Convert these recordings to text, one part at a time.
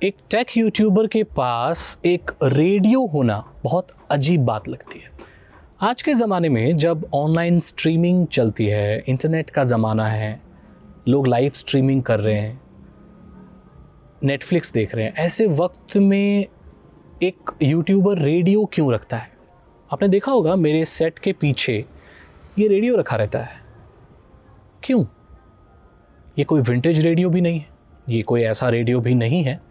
एक tech YouTuber के पास एक रेडियो होना बहुत अजीब बात लगती है। आज के ज़माने में जब ऑनलाइन स्ट्रीमिंग चलती है, इंटरनेट का ज़माना है, लोग लाइव स्ट्रीमिंग कर रहे हैं, नेटफ्लिक्स देख रहे हैं, ऐसे वक्त में एक यूट्यूबर रेडियो क्यों रखता है? आपने देखा होगा मेरे सेट के पीछे ये रेडियो रखा रहता है। क्यों? ये कोई विंटेज रेडियो भी नहीं है, ये कोई ऐसा रेडियो भी नहीं है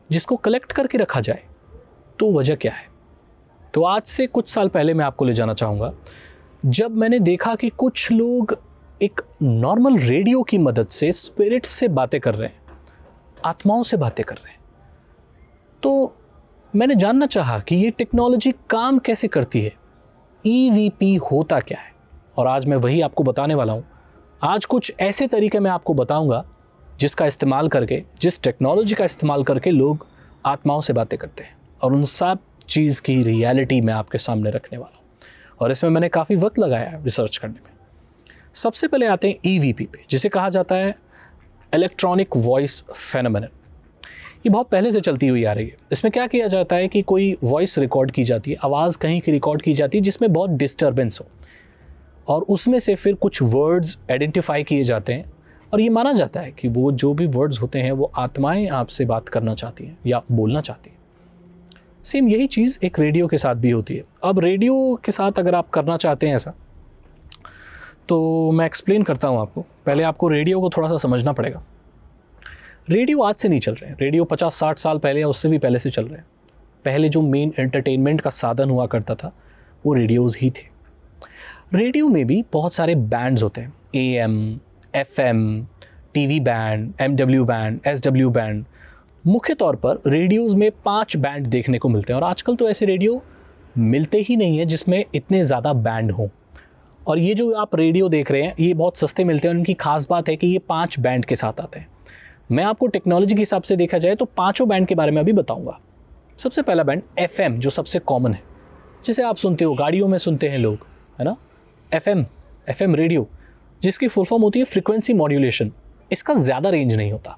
जिसको कलेक्ट करके रखा जाए। तो वजह क्या है? तो आज से कुछ साल पहले मैं आपको ले जाना चाहूँगा जब मैंने देखा कि कुछ लोग एक नॉर्मल रेडियो की मदद से स्पिरिट से बातें कर रहे हैं, आत्माओं से बातें कर रहे हैं। तो मैंने जानना चाहा कि ये टेक्नोलॉजी काम कैसे करती है, EVP होता क्या है, और आज मैं वही आपको बताने वाला हूँ। आज कुछ ऐसे तरीके मैं आपको बताऊँगा जिसका इस्तेमाल करके, जिस टेक्नोलॉजी का इस्तेमाल करके लोग आत्माओं से बातें करते हैं, और उन सब चीज़ की रियलिटी मैं आपके सामने रखने वाला हूँ। और इसमें मैंने काफ़ी वक्त लगाया है रिसर्च करने में। सबसे पहले आते हैं EVP पे, जिसे कहा जाता है इलेक्ट्रॉनिक वॉइस फेनोमेनन। ये बहुत पहले से चलती हुई आ रही है। इसमें क्या किया जाता है कि कोई वॉइस रिकॉर्ड की जाती है, आवाज़ कहीं की रिकॉर्ड की जाती है जिसमें बहुत डिस्टर्बेंस हो, और उसमें से फिर कुछ वर्ड्स आइडेंटिफाई किए जाते हैं, और ये माना जाता है कि वो जो भी वर्ड्स होते हैं वो आत्माएं आपसे बात करना चाहती हैं या बोलना चाहती हैं। सेम यही चीज़ एक रेडियो के साथ भी होती है। अब रेडियो के साथ अगर आप करना चाहते हैं ऐसा, तो मैं एक्सप्लेन करता हूँ आपको। पहले आपको रेडियो को थोड़ा सा समझना पड़ेगा। रेडियो आज से नहीं चल रहे हैं, रेडियो 50-60 साल पहले या उससे भी पहले से चल रहे हैं। पहले जो मेन एंटरटेनमेंट का साधन हुआ करता था वो रेडियोज़ ही थे। रेडियो में भी बहुत सारे बैंड्स होते हैं, AM, FM, TV band, MW band, SW band. मुख्य तौर पर रेडियोज़ में 5 बैंड देखने को मिलते हैं, और आजकल तो ऐसे रेडियो मिलते ही नहीं हैं जिसमें इतने ज़्यादा बैंड हों। और ये जो आप रेडियो देख रहे हैं ये बहुत सस्ते मिलते हैं, और इनकी खास बात है कि ये 5 बैंड के साथ आते हैं। मैं आपको टेक्नोलॉजी के हिसाब से देखा जाए तो 5 बैंड के बारे में अभी बताऊँगा। सबसे पहला बैंड FM, जो सबसे कॉमन है, जिसे आप सुनते हो, गाड़ियों में सुनते हैं लोग, है ना। FM रेडियो, जिसकी फुल फॉर्म होती है फ्रीक्वेंसी मॉड्यूलेशन। इसका ज़्यादा रेंज नहीं होता।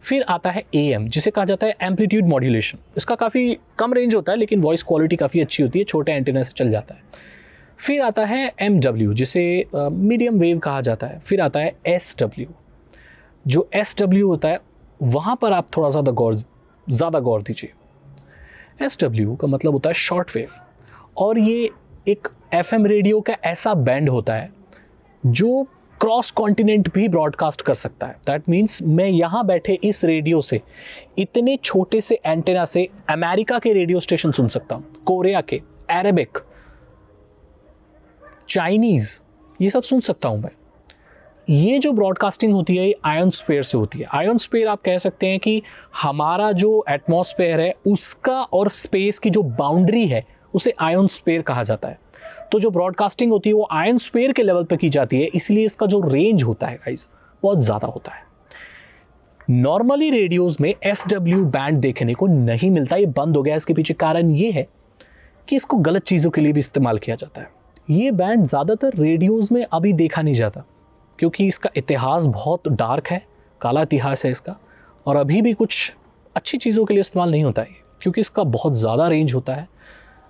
फिर आता है AM, जिसे कहा जाता है एम्पलीट्यूड मॉड्यूलेशन। इसका काफ़ी कम रेंज होता है लेकिन वॉइस क्वालिटी काफ़ी अच्छी होती है, छोटे एंटीना से चल जाता है। फिर आता है MW, जिसे मीडियम वेव कहा जाता है। फिर आता है SW। जो SW होता है वहाँ पर आप थोड़ा ज़्यादा गौर दीजिए। SW का मतलब होता है शॉर्ट वेव, और ये एक FM रेडियो का ऐसा बैंड होता है जो क्रॉस कॉन्टिनेंट भी ब्रॉडकास्ट कर सकता है। दैट मीन्स मैं यहाँ बैठे इस रेडियो से इतने छोटे से एंटेना से अमेरिका के रेडियो स्टेशन सुन सकता हूँ, कोरिया के, अरेबिक, चाइनीज़, ये सब सुन सकता हूँ मैं। ये जो ब्रॉडकास्टिंग होती है ये आयोनस्फीयर से होती है। आयोनस्फीयर आप कह सकते हैं कि हमारा जो एटमॉस्फेयर है उसका और स्पेस की जो बाउंड्री है उसे आयोनस्फीयर कहा जाता है। तो जो ब्रॉडकास्टिंग होती है वो आयोनस्फीयर के लेवल पे की जाती है, इसलिए इसका जो रेंज होता है गाइस बहुत ज़्यादा होता है। नॉर्मली रेडियोज़ में SW बैंड देखने को नहीं मिलता, ये बंद हो गया। इसके पीछे कारण ये है कि इसको गलत चीज़ों के लिए भी इस्तेमाल किया जाता है। ये बैंड ज़्यादातर रेडियोज़ में अभी देखा नहीं जाता क्योंकि इसका इतिहास बहुत डार्क है, काला इतिहास है इसका, और अभी भी कुछ अच्छी चीज़ों के लिए इस्तेमाल नहीं होता है क्योंकि इसका बहुत ज़्यादा रेंज होता है।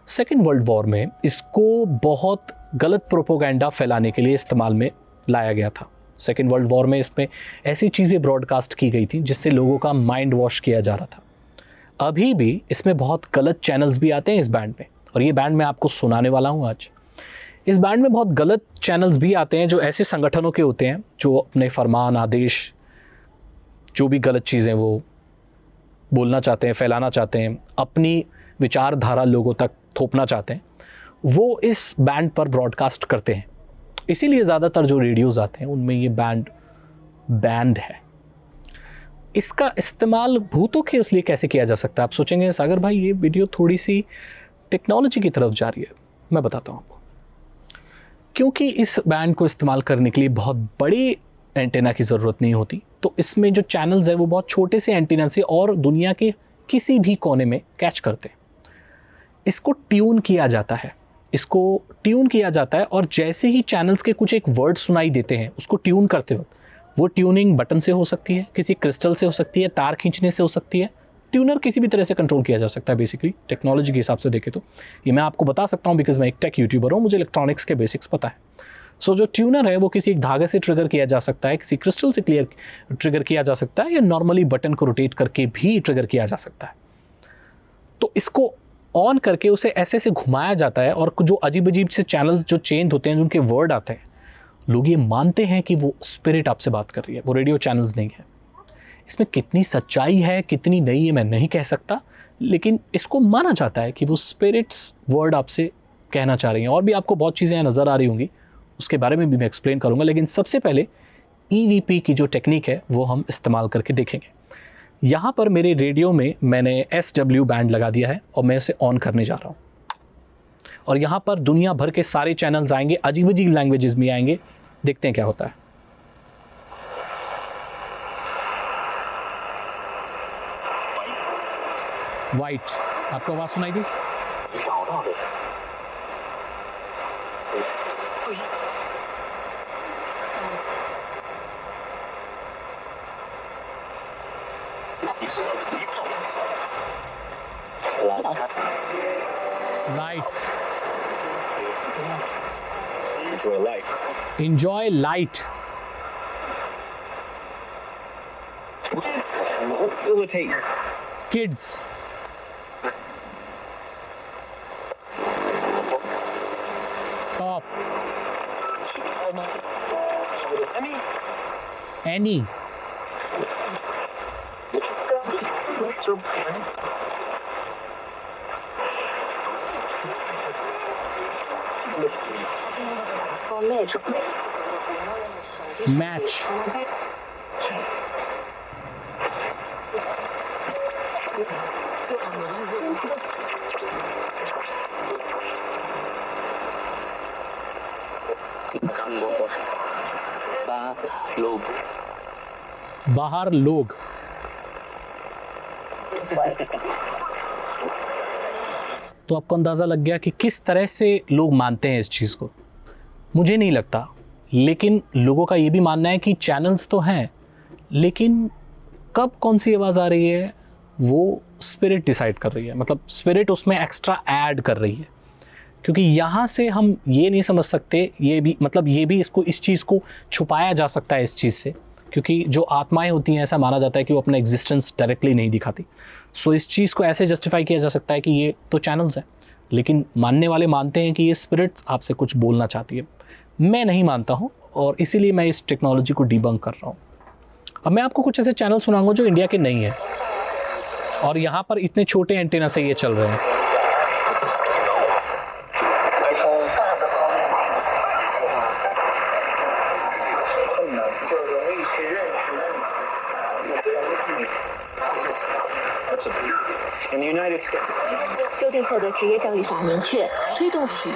सेकेंड वर्ल्ड वॉर में इसको बहुत गलत प्रोपोगेंडा फैलाने के लिए इस्तेमाल में लाया गया था। सेकेंड वर्ल्ड वॉर में इसमें ऐसी चीज़ें ब्रॉडकास्ट की गई थी जिससे लोगों का माइंड वॉश किया जा रहा था। अभी भी इसमें बहुत गलत चैनल्स भी आते हैं इस बैंड में, और ये बैंड मैं आपको सुनाने वाला हूँ आज। इस बैंड में बहुत गलत चैनल्स भी आते हैं जो ऐसे संगठनों के होते हैं जो अपने फरमान, आदेश, जो भी गलत चीज़ें वो बोलना चाहते हैं, फैलाना चाहते हैं, अपनी विचारधारा लोगों तक थोपना चाहते हैं, वो इस बैंड पर ब्रॉडकास्ट करते हैं। इसीलिए ज़्यादातर जो रेडियोज़ आते हैं उनमें ये बैंड है। इसका इस्तेमाल भूतों के उसलिए कैसे किया जा सकता है? आप सोचेंगे सागर भाई ये वीडियो थोड़ी सी टेक्नोलॉजी की तरफ जा रही है। मैं बताता हूँ आपको। क्योंकि इस बैंड को इस्तेमाल करने के लिए बहुत बड़ी एंटीना की ज़रूरत नहीं होती, तो इसमें जो चैनल्स है वो बहुत छोटे से एंटीना से और दुनिया के किसी भी कोने में कैच करते हैं। इसको ट्यून किया जाता है, और जैसे ही चैनल्स के कुछ एक वर्ड सुनाई देते हैं उसको ट्यून करते वक्त, वो ट्यूनिंग बटन से हो सकती है, किसी क्रिस्टल से हो सकती है, तार खींचने से हो सकती है, ट्यूनर किसी भी तरह से कंट्रोल किया जा सकता है बेसिकली टेक्नोलॉजी के हिसाब से देखें तो। ये मैं आपको बता सकता हूँ बिकॉज मैं एक टेक यूट्यूबर हूँ, मुझे इलेक्ट्रॉनिक्स के बेसिक्स पता है। सो जो ट्यूनर है वो किसी एक धागे से ट्रिगर किया जा सकता है, किसी क्रिस्टल से ट्रिगर किया जा सकता है, या नॉर्मली बटन को रोटेट करके भी ट्रिगर किया जा सकता है। तो इसको ऑन करके उसे ऐसे ऐसे घुमाया जाता है और जो अजीब अजीब से चैनल्स जो चेंज होते हैं, जिनके वर्ड आते हैं, लोग ये मानते हैं कि वो स्पिरिट आपसे बात कर रही है, वो रेडियो चैनल्स नहीं है। इसमें कितनी सच्चाई है कितनी नहीं है मैं नहीं कह सकता, लेकिन इसको माना जाता है कि वो स्पिरिट्स वर्ड आपसे कहना चाह रही हैं। और भी आपको बहुत चीज़ें नज़र आ रही होंगी, उसके बारे में भी मैं एक्सप्लेन करूँगा, लेकिन सबसे पहले EVP की जो टेक्निक है वो हम इस्तेमाल करके देखेंगे। यहाँ पर मेरे रेडियो में मैंने SW बैंड लगा दिया है और मैं इसे ऑन करने जा रहा हूँ, और यहाँ पर दुनिया भर के सारे चैनल्स आएंगे, अजीब अजीब लैंग्वेजेस भी आएंगे। देखते हैं क्या होता है। वाइट, आपको आवाज़ सुनाई दी? Light. Enjoy life. Enjoy light. Facilitate. Kids. Top. Any. Match. बाहर लोग। तो आपको अंदाज़ा लग गया कि किस तरह से लोग मानते हैं इस चीज़ को। मुझे नहीं लगता, लेकिन लोगों का ये भी मानना है कि चैनल्स तो हैं, लेकिन कब कौन सी आवाज़ आ रही है वो स्पिरिट डिसाइड कर रही है, मतलब स्पिरिट उसमें एक्स्ट्रा ऐड कर रही है। क्योंकि यहाँ से हम ये नहीं समझ सकते, ये भी इसको इस चीज़ को छुपाया जा सकता है इस चीज़ से, क्योंकि जो आत्माएं होती हैं ऐसा माना जाता है कि वो अपना एग्जिस्टेंस डायरेक्टली नहीं दिखाती। सो इस चीज़ को ऐसे जस्टिफाई किया जा सकता है कि ये तो चैनल्स हैं, लेकिन मानने वाले मानते हैं कि ये स्पिरिट आपसे कुछ बोलना चाहती है। मैं नहीं मानता हूँ और इसीलिए मैं इस टेक्नोलॉजी को डिबंक कर रहा हूँ। अब मैं आपको कुछ ऐसे चैनल सुनाऊंगा जो इंडिया के नहीं है, और यहाँ पर इतने छोटे एंटेना से ये चल रहे हैं। In the United States. 修订后的职业教育法明确推动企业。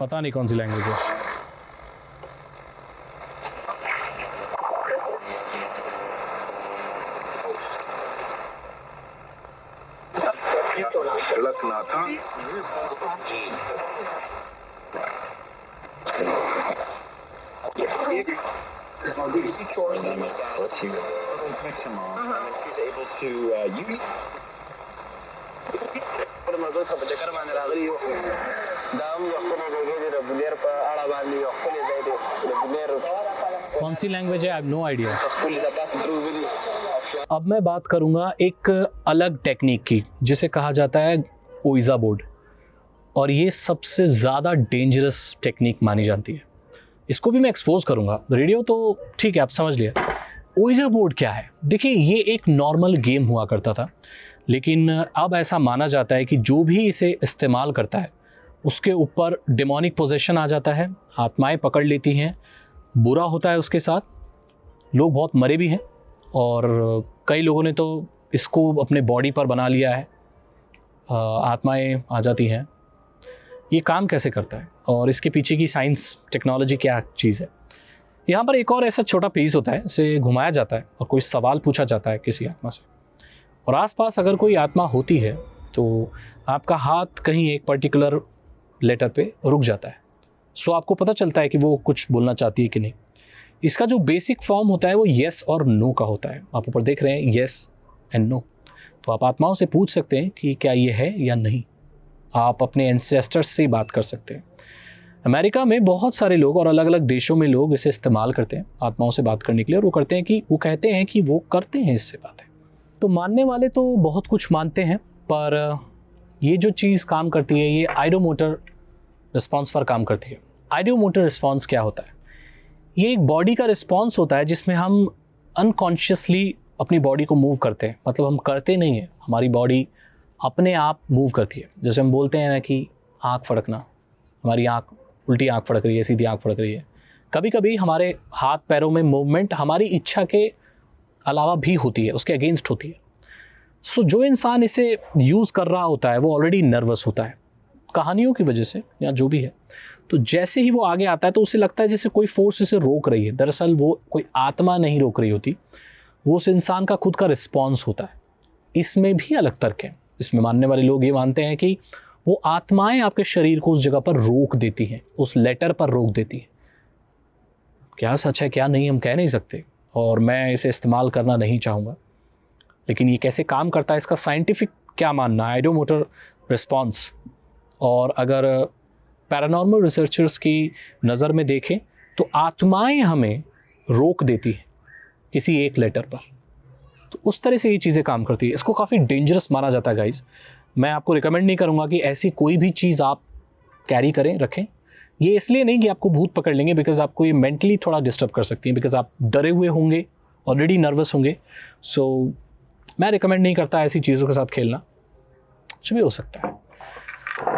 पता नहीं कौन सी लैंग्वेज है। सड़क ना था कौन सी लैंग्वेज है? I have no idea. अब मैं बात करूंगा एक अलग टेक्निक की जिसे कहा जाता है ओइजा बोर्ड, और ये सबसे ज़्यादा डेंजरस टेक्निक मानी जाती है। इसको भी मैं एक्सपोज करूंगा। रेडियो तो ठीक है, आप समझ लिया। ओइजा बोर्ड क्या है? देखिए, ये एक नॉर्मल गेम हुआ करता था, लेकिन अब ऐसा माना जाता है कि जो भी इसे इस्तेमाल करता है उसके ऊपर डेमोनिक पोजेशन आ जाता है, आत्माएं पकड़ लेती हैं, बुरा होता है उसके साथ। लोग बहुत मरे भी हैं और कई लोगों ने तो इसको अपने बॉडी पर बना लिया है, आत्माएं आ जाती हैं। ये काम कैसे करता है और इसके पीछे की साइंस टेक्नोलॉजी क्या चीज़ है? यहाँ पर एक और ऐसा छोटा पीस होता है, इसे घुमाया जाता है और कोई सवाल पूछा जाता है किसी आत्मा से, और आसपास अगर कोई आत्मा होती है तो आपका हाथ कहीं एक पर्टिकुलर लेटर पे रुक जाता है। सो आपको पता चलता है कि वो कुछ बोलना चाहती है कि नहीं। इसका जो बेसिक फॉर्म होता है वो येस और नो का होता है। आप ऊपर देख रहे हैं येस एंड नो। तो आप आत्माओं से पूछ सकते हैं कि क्या ये है या नहीं। आप अपने एंसेस्टर्स से बात कर सकते हैं। अमेरिका में बहुत सारे लोग और अलग अलग देशों में लोग इसे इस्तेमाल करते हैं आत्माओं से बात करने के लिए, और वो कहते हैं कि वो करते हैं इससे बातें। तो मानने वाले तो बहुत कुछ मानते हैं, पर ये जो चीज़ काम करती है ये आइडियोमोटर रिस्पॉन्स पर काम करती है। आइडियोमोटर रिस्पॉन्स क्या होता है? ये एक बॉडी का रिस्पॉन्स होता है जिसमें हम अनकॉन्शियसली अपनी बॉडी को मूव करते हैं। मतलब हम करते नहीं हैं, हमारी बॉडी अपने आप मूव करती है। जैसे हम बोलते हैं ना कि आँख फड़कना, हमारी आँख उल्टी आँख फड़क रही है, सीधी आँख फड़क रही है। कभी कभी हमारे हाथ पैरों में मूवमेंट हमारी इच्छा के अलावा भी होती है, उसके अगेंस्ट होती है। सो जो इंसान इसे यूज़ कर रहा होता है वो ऑलरेडी नर्वस होता है कहानियों की वजह से या जो भी है। तो जैसे ही वो आगे आता है तो उसे लगता है जैसे कोई फोर्स इसे रोक रही है। दरअसल वो कोई आत्मा नहीं रोक रही होती, वो उस इंसान का खुद का रिस्पॉन्स होता है। इसमें भी अलग तर्क है। इसमें मानने वाले लोग ये मानते हैं कि वो आत्माएं आपके शरीर को उस जगह पर रोक देती हैं, उस लेटर पर रोक देती हैं। क्या सच है क्या नहीं हम कह नहीं सकते, और मैं इसे इस्तेमाल करना नहीं चाहूँगा। लेकिन ये कैसे काम करता है इसका साइंटिफिक क्या मानना है, आइडियोमोटर रिस्पॉन्स। और अगर पैरानॉर्मल रिसर्चर्स की नज़र में देखें तो आत्माएं हमें रोक देती हैं किसी एक लेटर पर। तो उस तरह से ये चीज़ें काम करती है। इसको काफ़ी डेंजरस माना जाता है गाइस। मैं आपको रिकमेंड नहीं करूँगा कि ऐसी कोई भी चीज़ आप कैरी करें, रखें। ये इसलिए नहीं कि आपको भूत पकड़ लेंगे, बिकॉज आपको ये मेंटली थोड़ा डिस्टर्ब कर सकती है, बिकॉज आप डरे हुए होंगे, ऑलरेडी नर्वस होंगे। सो मैं रिकमेंड नहीं करता ऐसी चीज़ों के साथ खेलना, कुछ भी हो सकता है।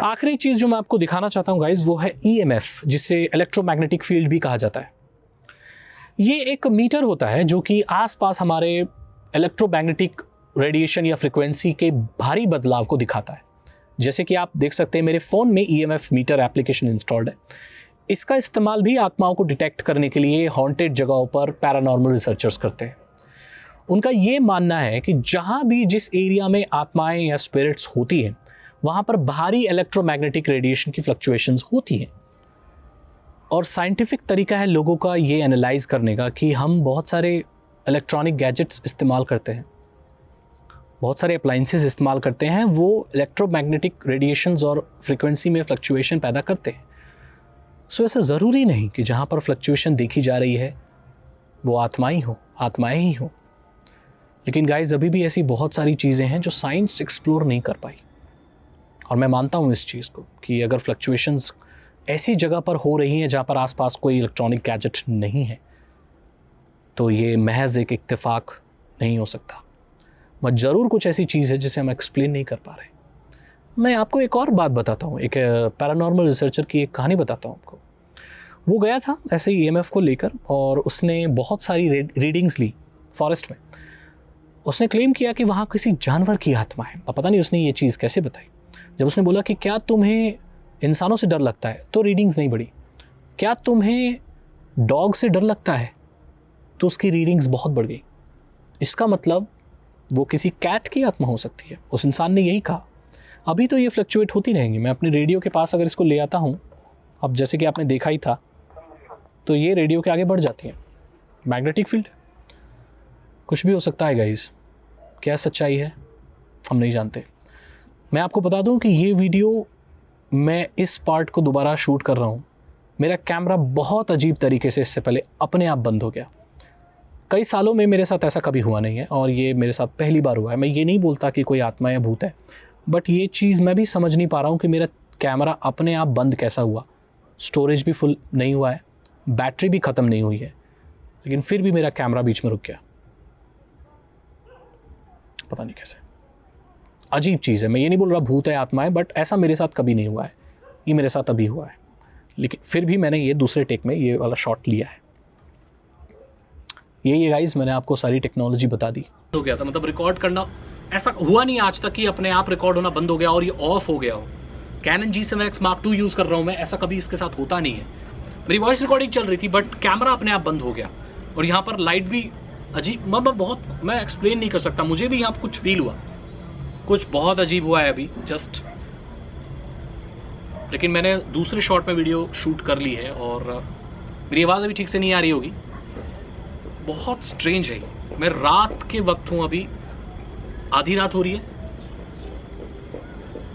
आखिरी चीज़ जो मैं आपको दिखाना चाहता हूँ गाइस वो है EMF, जिसे इलेक्ट्रोमैग्नेटिक फील्ड भी कहा जाता है। ये एक मीटर होता है जो कि आसपास हमारे इलेक्ट्रोमैग्नेटिक रेडिएशन या फ्रिक्वेंसी के भारी बदलाव को दिखाता है। जैसे कि आप देख सकते हैं मेरे फ़ोन में EMF मीटर एप्लीकेशन इंस्टॉल्ड है। इसका इस्तेमाल भी आत्माओं को डिटेक्ट करने के लिए हॉन्टेड जगहों पर पैरानॉर्मल रिसर्चर्स करते हैं। उनका ये मानना है कि जहाँ भी जिस एरिया में आत्माएं या स्पिरिट्स होती हैं वहाँ पर भारी इलेक्ट्रोमैग्नेटिक रेडिएशन की फ्लक्चुएशंस होती हैं। और साइंटिफिक तरीका है लोगों का ये एनालाइज करने का कि हम बहुत सारे इलेक्ट्रॉनिक गैजेट्स इस्तेमाल करते हैं, बहुत सारे अप्लाइंसेस इस्तेमाल करते हैं, वो इलेक्ट्रोमैग्नेटिक रेडिएशंस और फ्रिक्वेंसी में फ्लक्चुएशन पैदा करते हैं। सो ऐसा ज़रूरी नहीं कि जहाँ पर फ्लक्चुएशन देखी जा रही है वो आत्माएं ही हो। लेकिन गाइस अभी भी ऐसी बहुत सारी चीज़ें हैं जो साइंस एक्सप्लोर नहीं कर पाई। और मैं मानता हूँ इस चीज़ को कि अगर फ्लक्चुएशंस ऐसी जगह पर हो रही हैं जहाँ पर आसपास कोई इलेक्ट्रॉनिक गैजेट नहीं है तो ये महज एक इत्तेफाक नहीं हो सकता। मगर ज़रूर कुछ ऐसी चीज़ है जिसे हम एक्सप्लेन नहीं कर पा रहे। मैं आपको एक और बात बताता हूँ, एक पैरानॉर्मल रिसर्चर की एक कहानी बताता हूँ आपको। वो गया था ऐसे ही EMF को लेकर और उसने बहुत सारी रीडिंग्स ली फॉरेस्ट में। उसने क्लेम किया कि वहाँ किसी जानवर की आत्मा है। अब पता नहीं उसने ये चीज़ कैसे बताई। जब उसने बोला कि क्या तुम्हें इंसानों से डर लगता है तो रीडिंग्स नहीं बढ़ी, क्या तुम्हें डॉग से डर लगता है तो उसकी रीडिंग्स बहुत बढ़ गई। इसका मतलब वो किसी कैट की आत्मा हो सकती है। उस इंसान ने यही कहा। अभी तो ये फ्लक्चुएट होती रहेंगी। मैं अपने रेडियो के पास अगर इसको ले आता हूँ, अब जैसे कि आपने देखा ही था, तो ये रेडियो के आगे बढ़ जाती है। मैग्नेटिक फील्ड, कुछ भी हो सकता है गाइस। क्या सच्चाई है हम नहीं जानते। मैं आपको बता दूं कि ये वीडियो मैं इस पार्ट को दोबारा शूट कर रहा हूँ। मेरा कैमरा बहुत अजीब तरीके से इससे पहले अपने आप बंद हो गया। कई सालों में मेरे साथ ऐसा कभी हुआ नहीं है और ये मेरे साथ पहली बार हुआ है। मैं ये नहीं बोलता कि कोई आत्मा या भूत है, बट ये चीज़ मैं भी समझ नहीं पा रहा हूँ कि मेरा कैमरा अपने आप बंद कैसा हुआ। स्टोरेज भी फुल नहीं हुआ है, बैटरी भी ख़त्म नहीं हुई है, लेकिन फिर भी मेरा कैमरा बीच में रुक गया। पता नहीं कैसे, अजीब चीज़ है। मैं ये नहीं बोल रहा भूत है, आत्मा है, बट ऐसा मेरे साथ कभी नहीं हुआ है। ये मेरे साथ अभी हुआ है, लेकिन फिर भी मैंने ये दूसरे टेक में ये वाला शॉट लिया है। ये गाइस मैंने आपको सारी टेक्नोलॉजी बता दी। हो गया था, मतलब रिकॉर्ड करना ऐसा हुआ नहीं आज तक कि अपने आप रिकॉर्ड होना बंद हो गया और ये ऑफ हो गया हो। Cannon G7X Mark II use कर रहा हूँ मैं, ऐसा कभी इसके साथ होता नहीं है। मेरी वॉइस रिकॉर्डिंग चल रही थी बट कैमरा अपने आप बंद हो गया और यहाँ पर लाइट भी अजीब, मैं एक्सप्लेन नहीं कर सकता। मुझे भी यहाँ पर कुछ फील हुआ। कुछ बहुत अजीब हुआ है अभी जस्ट, लेकिन मैंने दूसरे शॉट में वीडियो शूट कर ली है और मेरी आवाज़ अभी ठीक से नहीं आ रही होगी। बहुत स्ट्रेंज है ये। मैं रात के वक्त हूँ, अभी आधी रात हो रही है